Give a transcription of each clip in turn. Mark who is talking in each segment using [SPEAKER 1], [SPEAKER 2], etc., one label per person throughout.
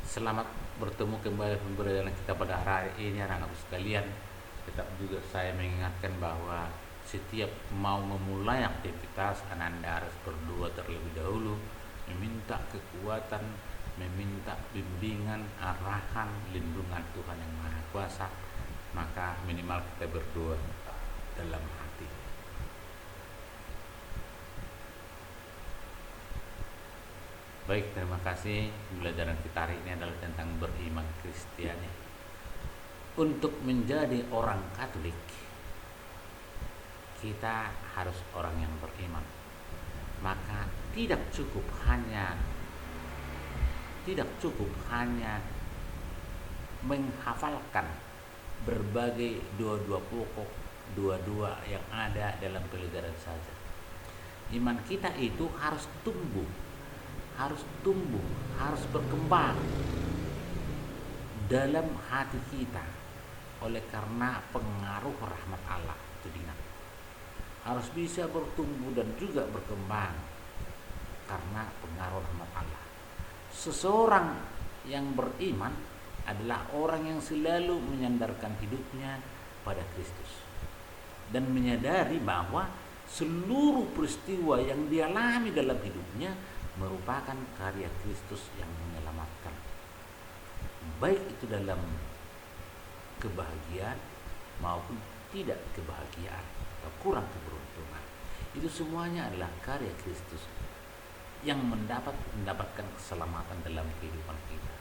[SPEAKER 1] Selamat bertemu kembali pembelajaran kita pada hari ini anak-anak sekalian. Tetap juga saya mengingatkan bahwa setiap mau memulai aktivitas Anda harus berdoa terlebih dahulu, meminta kekuatan, meminta bimbingan, arahan, lindungan Tuhan yang Maha Kuasa. Maka minimal kita berdoa dalam hati. Baik, terima kasih. Pembelajaran kita hari ini adalah tentang beriman Kristiani. Untuk menjadi orang Katolik, kita harus orang yang beriman. Maka tidak cukup hanya menghafalkan berbagai doa-doa pokok, doa-doa yang ada dalam pelajaran saja. Iman kita itu harus tumbuh, harus berkembang dalam hati kita oleh karena pengaruh rahmat Allah itu harus bisa bertumbuh dan juga berkembang karena pengaruh rahmat Allah. Seseorang yang beriman adalah orang yang selalu menyandarkan hidupnya pada Kristus dan menyadari bahwa seluruh peristiwa yang dialami dalam hidupnya merupakan karya Kristus yang menyelamatkan, baik itu dalam kebahagiaan maupun tidak kebahagiaan atau kurang keberuntungan. Itu semuanya adalah karya Kristus yang mendapatkan keselamatan dalam kehidupan kita.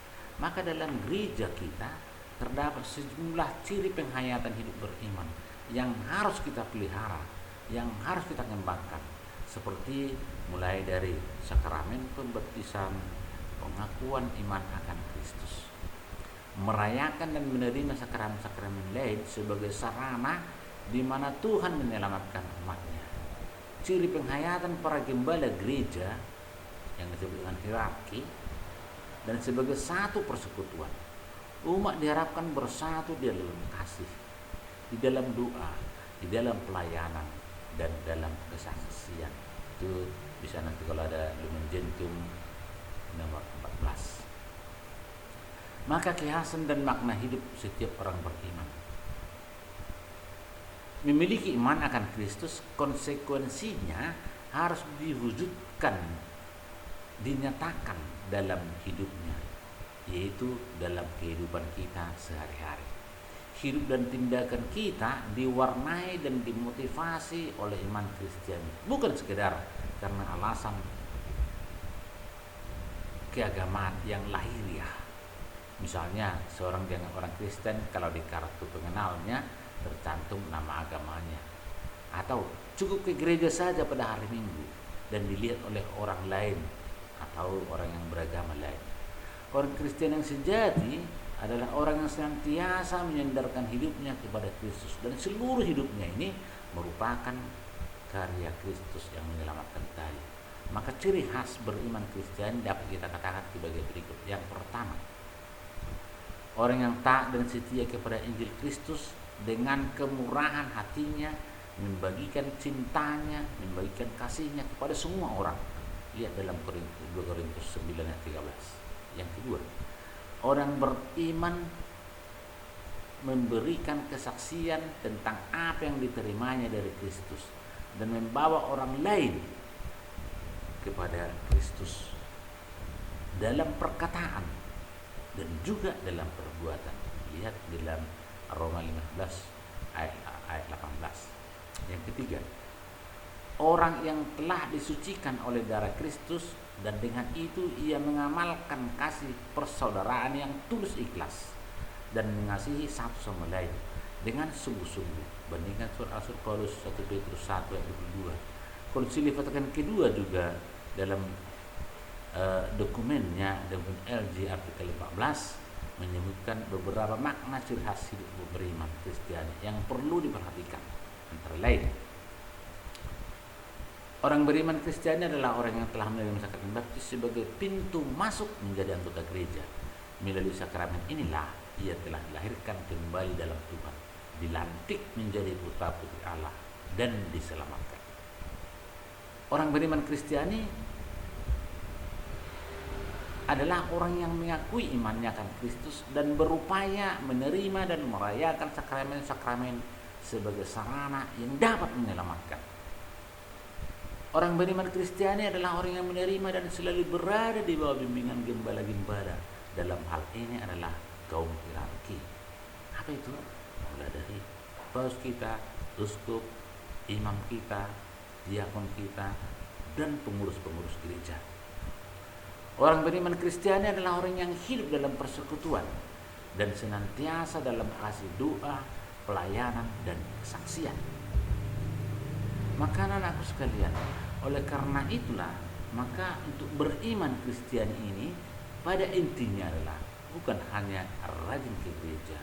[SPEAKER 1] Maka dalam gereja kita terdapat sejumlah ciri penghayatan hidup beriman yang harus kita pelihara, yang harus kita kembangkan, seperti mulai dari sakramen pembaptisan, pengakuan iman akan Kristus, merayakan dan menerima sakramen-sakramen lain sebagai sarana di mana Tuhan menyelamatkan umatnya. Ciri penghayatan para gembala gereja yang disebut dengan hierarki, dan sebagai satu persekutuan, umat diharapkan bersatu di dalam kasih, di dalam doa, di dalam pelayanan, dan dalam kesaksian. Itu bisa nanti kalau ada Lumen Gentium nomor 14. Maka kekhasan dan makna hidup setiap orang beriman. Memiliki iman akan Kristus, konsekuensinya harus diwujudkan, dinyatakan dalam hidupnya, yaitu dalam kehidupan kita sehari-hari. Hidup dan tindakan kita diwarnai dan dimotivasi oleh iman Kristiani, bukan sekedar karena alasan keagamaan yang lahiriah. Misalnya seorang dengan orang Kristen, kalau di kartu pengenalnya tercantum nama agamanya, atau cukup ke gereja saja pada hari Minggu dan dilihat oleh orang lain atau orang yang beragama lain. Orang Kristen yang sejati adalah orang yang senantiasa menyandarkan hidupnya kepada Kristus, dan seluruh hidupnya ini merupakan karya Kristus yang menyelamatkan tadi. Maka ciri khas beriman Kristen dapat kita katakan sebagai berikut. Yang pertama, orang yang taat dan setia kepada Injil Kristus dengan kemurahan hatinya membagikan cintanya, membagikan kasihnya kepada semua orang. Lihat dalam 2 Korintus 9 ayat 13. Yang kedua, orang beriman memberikan kesaksian tentang apa yang diterimanya dari Kristus dan membawa orang lain kepada Kristus dalam perkataan dan juga dalam perbuatan. Lihat dalam Roma 15 ayat 18. Yang ketiga, orang yang telah disucikan oleh darah Kristus dan dengan itu ia mengamalkan kasih persaudaraan yang tulus ikhlas dan mengasihi satu sama lain dengan sungguh-sungguh. Bandingkan surat Rasul Paulus 1 Petrus 1 ayat 22. Konsili Vatikan kedua juga dalam dokumennya, dokumen LG artikel 14, menyebutkan beberapa makna ciri khas hidup beriman Kristiani yang perlu diperhatikan. Antara lain, orang beriman Kristiani adalah orang yang telah menerima sakramen baptis sebagai pintu masuk menjadi anggota gereja. Melalui sakramen inilah ia telah dilahirkan kembali dalam Tuhan, dilantik menjadi putra-putri Allah, dan diselamatkan. Orang beriman Kristiani adalah orang yang mengakui imannya akan Kristus dan berupaya menerima dan merayakan sakramen-sakramen sebagai sarana yang dapat menyelamatkan. Orang beriman Kristiani adalah orang yang menerima dan selalu berada di bawah bimbingan gembala-gembala. Dalam hal ini adalah kaum hierarki. Apa itu? Mulai dari paus kita, uskup, imam kita, diakon kita, dan pengurus-pengurus gereja. Orang beriman Kristiani adalah orang yang hidup dalam persekutuan dan senantiasa dalam kasih doa, pelayanan, dan kesaksian. Maka anak-anakku sekalian, oleh karena itulah, maka untuk beriman Kristiani ini pada intinya adalah bukan hanya rajin ke gereja,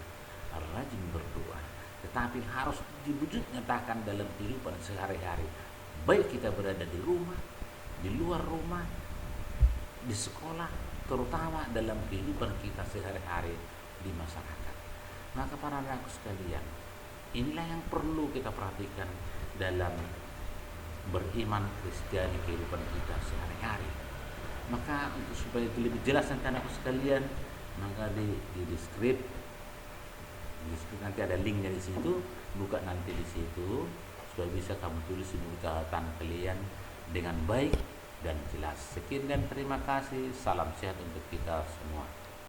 [SPEAKER 1] rajin berdoa, tetapi harus diwujud nyatakan dalam kehidupan sehari-hari. Baik kita berada di rumah, di luar rumah, di sekolah, terutama dalam kehidupan kita sehari-hari di masyarakat. Maka para anakku sekalian, inilah yang perlu kita perhatikan dalam beriman Kristiani kehidupan kita sehari-hari. Maka untuk supaya lebih jelas nanti anakku sekalian, maka di deskripsi nanti ada linknya di situ, buka nanti di situ supaya bisa kamu tulis catatan kalian dengan baik dan jelas. Sekian dan terima kasih. Salam sehat untuk kita semua.